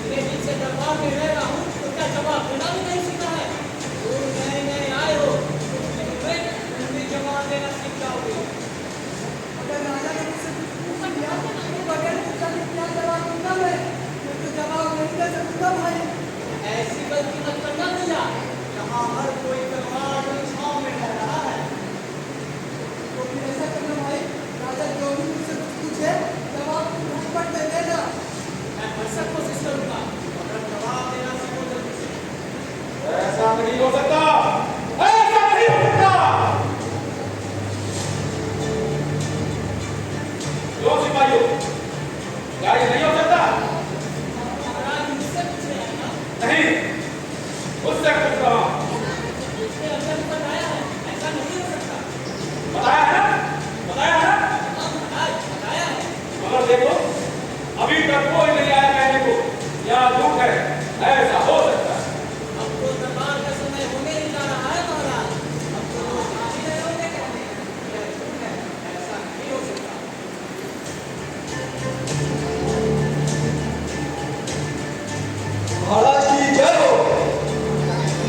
इतने दिन से दरबार में रह रहा हूँ तो क्या जवाब देना भी नहीं सीखा है? तुम नए नए आए हो, तुम भी जवाब देना सीख जाओगे। अगर राजा ने मुझसे कुछ पूछ लिया तो बगैर पूछा कि क्या जवाब दूंगा मैं तो जवाब नहीं दे सकूंगा भाई। ऐसी गलती मत करना भैया, यहाँ हर कोई तलवार की छांव में रह रहा है। तो फिर ऐसा करना भाई, राजा जो भी मुझसे कुछ पूछे जवाब तुम झटपट दे देना। मैं भरसक कोशिश करूंगा, अगर जवाब देना सीखो जल्दी से। ऐसा नहीं हो सकता, ऐसा नहीं हो सकता। क्यों सिपाहियों, क्या ये नहीं हो सकता? महाराज मुझसे पूछ रहे हैं ना? नहीं, उससे पूछ रहा हूं। इसके अंदर बताया है, ऐसा नहीं हो सकता। बताया है ना? बताया है ना? हाँ महाराज बताया है। मगर देखो, अभी तक कोई नहीं आया कहने को यह झूठ है, ऐसा हो सकता है। अब तो दरबार का समय होने ही जा रहा है महाराज। अब तो लोग आ ही रहे होंगे कहने, यह झूठ है, ऐसा नहीं हो सकता। महाराज की जय हो।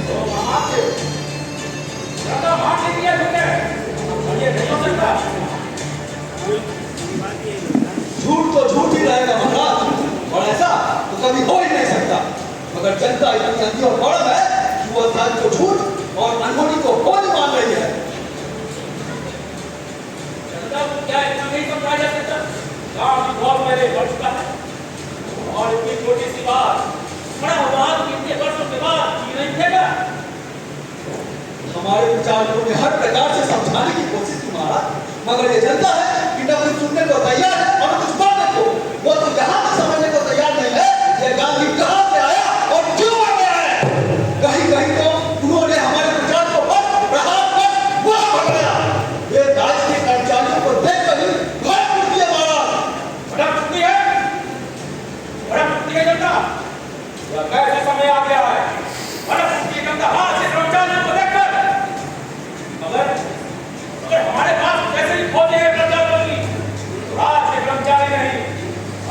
तो महाराज ज्यादा मान नहीं किया तुमने, और ये नहीं हो सकता। झूठ तो झूठ ही रहेगा महाराज, और ऐसा तो कभी हो ही नहीं सकता। मगर जनता इतनी अंधी और बड़द है कि वह सच को झूठ और अनहोनी को होनी मान रही है। जनता को क्या इतना नहीं समझा जा सकता? गांव की बहुत पहले बढ़ चुका है, और इतनी छोटी सी बात बड़ा बात कितने वर्षों के बाद की नहीं देगा। हमारे विचारकों ने हर प्रकार से समझाने की कोशिश की महाराज, मगर ये जनता है कि न कुछ सुनने को तैयार है और न कुछ मानने को। वो तो यहाँ तक समझने को तैयार नहीं है ये गांधी कहाँ से आया और क्यों आ गया है। कहीं कहीं तो उन्होंने हमारे विचार को पर प्रहार कर वह पकड़ा। ये राज्य के कर्मचारियों को देख कर ही भड़क उठती है महाराज। भड़क उठती है, भड़क उठती है जनता। यह कैसा समय आ गया है? भड़क उठती है जनता हाथ से कर्मचारियों को देखकर। मगर हमारे पास कैसे ही खोजे हैं कर्मचारियों की, राज के कर्मचारी नहीं।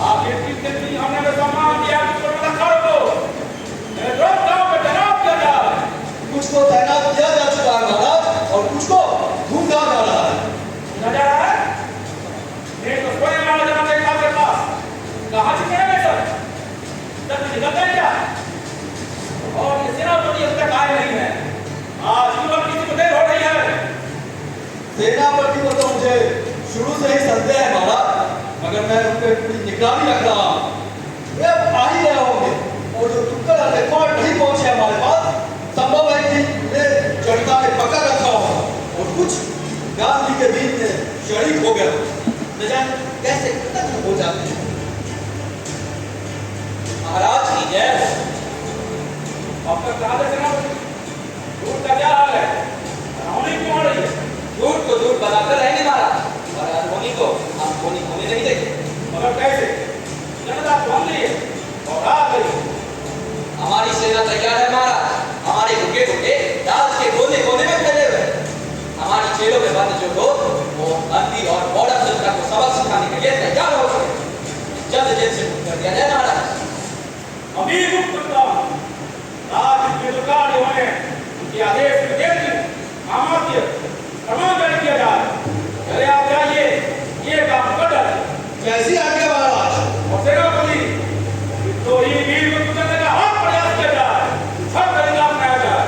आखिर कितने दिन हमने में सम्मान दिया कि तुम रखा रखो, रोज गांव में तैनात किया जाए। कुछ को तैनात किया जा चुका है महाराज और कुछ को ढूंढा जा रहा है। ढूंढा जा रहा है? नहीं तो सोने वाला जनाब एक आपके पास कहाँ से करेंगे सर? जब निकल गए क्या? और ये सेनापति अब तक आए नहीं है। आज युवक किसी को देर हो रही है। सेनापति को तो मुझे शुरू से ही संदेह है महाराज, मगर मैं उन पर पूरी निगरानी रख रहा हूँ। वे अब आ ही रहे होंगे और जो टुक्कड़ रिकॉर्ड नहीं पहुंचे हमारे पास, संभव है कि उन्हें जड़ता में पकड़ रखा हो और कुछ गांधी के बीच में शरीक हो गया। न जाने कैसे खत्म हो जाते हैं। महाराज की जय हो। अब तक कहा सेनापति झूठ का क्या हाल है? अनहोनी क्यों हो रही है? झूठ को झूठ बनाकर रहेंगे महाराज और अनहोनी को हम होनी होने नहीं देंगे। मगर कैसे? जनता ढूंढ ली है और आ गई। हमारी सेना तैयार है महाराज। हमारे घुके घुके राज के कोने कोने में फैले हुए हैं। हमारी जेलों में बंद जो लोग वो अंधी और बॉर्डर जनता को सबक सिखाने के लिए तैयार हो गए। जल्द जेल से मुक्त कर दिया जाए महाराज। अभी मुक्त करता हूं। राज के जो कार्य होने उनके आदेश में देर की अमात्य प्रमाण जारी किया जाए। चले आप जाइए, ये काम कर डाले। कैसी आज्ञा महाराज? और सेनापति तो ही वीर को तुझे का हर प्रयास किया जाए, हर तरीका अपनाया जाए।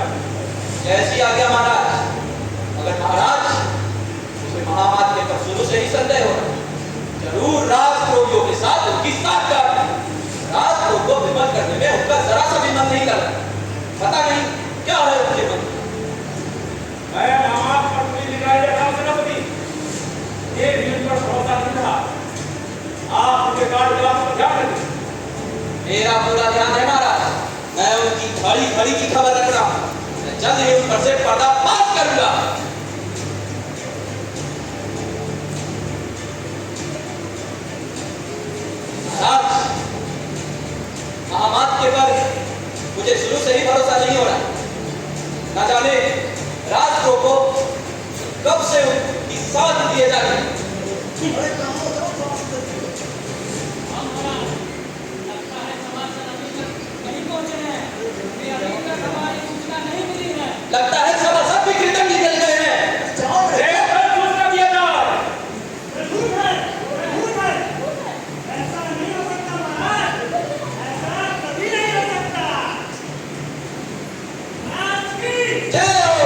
जैसी आज्ञा महाराज। मगर महाराज मुझे महामात्य पर शुरू से ही संदेह हो रहा है। जरूर राजद्रोहियों के साथ उनकी साठगांठ है। राजद्रोह को विमल करने में उनका जरा सा भी मन नहीं कर रहा। पता नहीं क्या है उनके मन में। मैं महामात पर पूरी निगरानी रख रहा हूं सेनापति। ये वीर पर भरोसा नहीं रहा। आप उनके कार्यकलाप पर ध्यान रखें। मेरा पूरा ध्यान है महाराज। मैं उनकी घड़ी घड़ी की खबर रख रहा हूँ। मैं जल्द ही उन पर से पर्दाफाश करूंगा। महाराज महामात्य पर मुझे शुरू से ही भरोसा नहीं हो रहा। न जाने राजद्रोह को कब से उनकी साथ दिए जा रहे हैं। शिक्षा नहीं मिली है। लगता है सभासद भी कीर्तन निकल गए हैं। जाओ बेटा। सूचना दिया जाए। ऐसा नहीं हो सकता महाराज, ऐसा कभी नहीं हो सकता। आज की जय हो।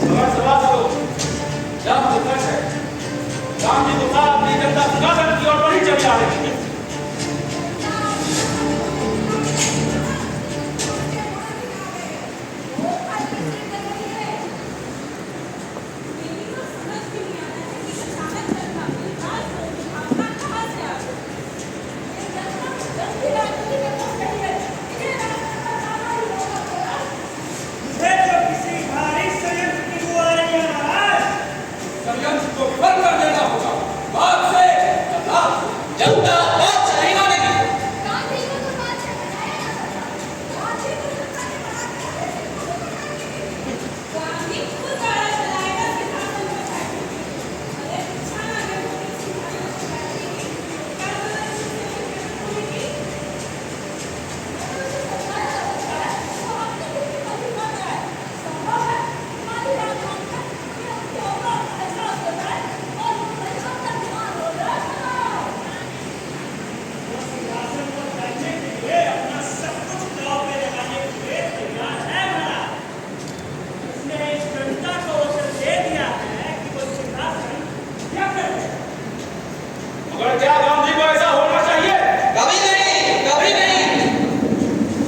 अगर सभासदों, जब विपक्ष है, गांधी को साथ अपनी जनता सुधाकर की ओर बढ़ी चली आ रही है। मुझे तो किसी भारी संयंत्र की बुआ रही है महाराज। संयंत्र को विफल कर देना होगा। बात से बदलाव से। जनता बात से नहीं मानेगी। गांधी को तो बादशाह बनाया ना सका। गांधी को जनता ने बना के गांधी खुद गाड़ा चलाएगा सिद्धांत में बैठेगी। अरे अच्छा लगे वो किसी भाई को बैठेगी। क्या बोला इसने बोलेगी? वो आपने कितनी बड़ी बात है। संभव है हमारी राजधानी का ये होगा ऐसा होता है और परिश्रम का दिमाग हो रहा है। वो सिंहासन पर बैठने के लिए अपना सब कुछ दांव पे लगाने के लिए तैयार है महाराज। उसने इस जनता को अवसर दे दिया है कि वो सिंहासन क्या करे। मगर क्या गांधी को ऐसा होना चाहिए? कभी नहीं, कभी नहीं।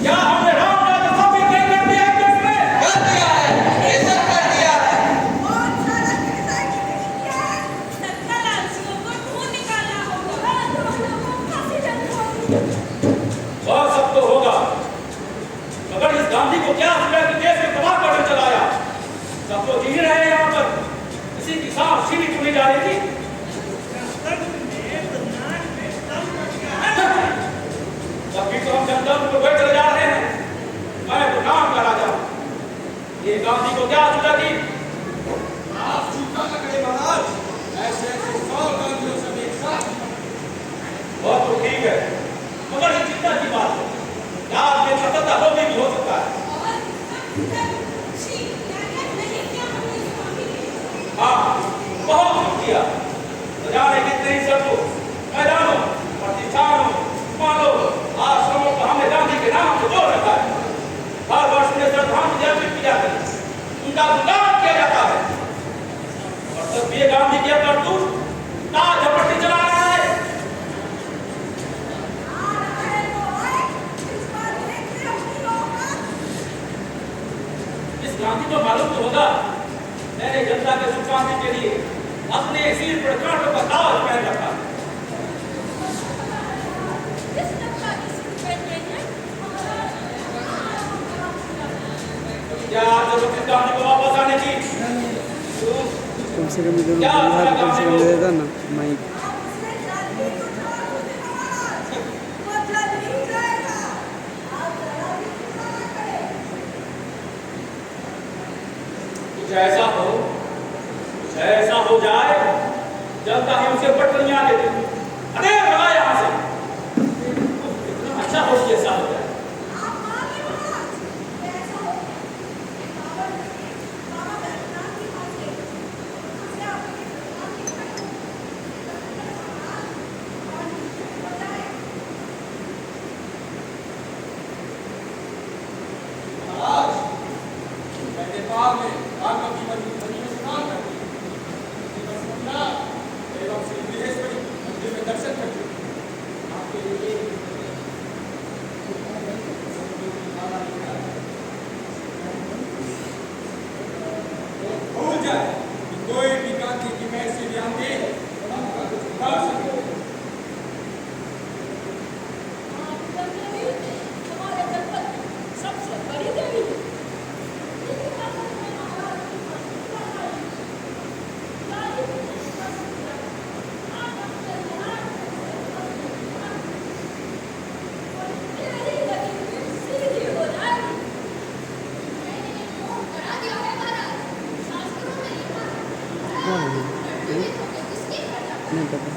क्या हमने रामराज्य स्थापित नहीं कर दिया है देश में? कर दिया है, बेशक कर दिया है। बहुत सारा पैसा किया है। सत्तालांशियों को ढूंढ निकालना होगा। दोनों को फांसी देनी होगी। और सब तो होगा, मगर इस गांधी को क्या हुआ कि देश में तबाह करने चला आया? सब तो जी रहे हैं यहाँ पर, किसी की सांस सीधी चुनी जा रही थी। गणतंत्र ने बदनाम में दम कर दिया है। तभी तो हम गणतंत्र को बैठ चले जा रहे हैं। मैं तो नाम का राजा हूँ। ये गांधी को क्या सुझा की? आप झूठा न करें महाराज। ऐसे ऐसे 100 गांधियों सब एक साथ। बहुत तो ठीक है, मगर ये चिंता की बात है। क्या आपने सतता लोभी भी हो सकता है? और छी क्या नहीं क्या हमने स्वामी ने हाँ, बहुत कुछ किया। न जाने कितने ही सबको मैदानों, प्रतिष्ठानों, मानों, आश्रमों को हमने गांधी के नाम से जोड़ रखा है। हर वर्ष उन्हें श्रद्धांजलि अर्पित की जाती है, उनका गुणगान किया जाता है। और तब भी ये गांधी की करतूत ताज झपट्टी चला रहा है। आ रहा है तो आए इस बार देखते अपनी होगा। इस गांधी को मालूम तो होगा, मैंने जनता के सुख शांति के लिए अपने सिर पर कांटों का ताज पहन रखा। किस जनता की सिर पे हैं? क्या जरूरत इस गांधी को वापस आने की? कम से कम इधर क्या यहाँ पे कम से कम दे देता ना माइक। आपसे जाति को छोड़ दे महाराज। वो जल नहीं जाएगा। आप जरा भी चिंता न करें। कुछ ऐसा हो जाए, जनता ही उसे पटनिया देती। अरे भगा यहाँ से। इतना अच्छा हो कि ऐसा हो जाए। आप माने महाराज। ऐसा हो बाबा बैठना की बात है। उससे आपकी सरकार की और हो जाए। महाराज, मैं नेपाल में बागमती नदी में स्नान करती हूँ। श्री वसुंधरा एवं श्री बृहस्पति मंदिर में दर्शन करती हूँ। आपके लिए कौन है? नहीं पता।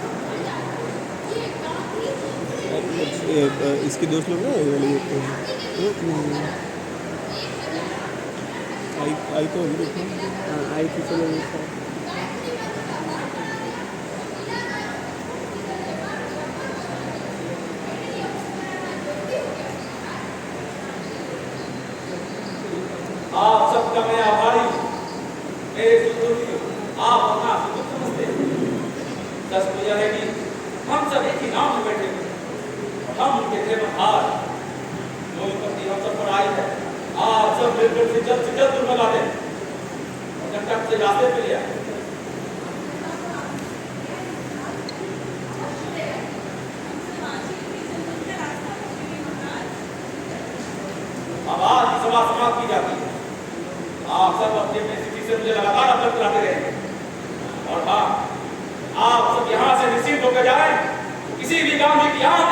इसके दोस्त लोग ना ये वाले नहीं आई तो होगी देखो। हाँ आई थी चलो सर। आप सबका मैं आभारी हूं। मेरे सुदूर आप अपना सुदूर समझते हैं। सच तो यह है कि हम सब एक ही नाव में बैठे हुए हैं। हम उनके खेमहार जो विपत्ति हम सब पर आई है, आप सब मिलकर से जल्द दुर्मला दें और कंटक से रास्ते पे ले आए। अब आज की सभा समाप्त की जाती है। आप सब अपनी अपनी स्थिति से मुझे लगातार अवगत कराते रहेंगे और हाँ, आप सब यहाँ से निश्चित होकर जाएं। किसी भी काम की यहाँ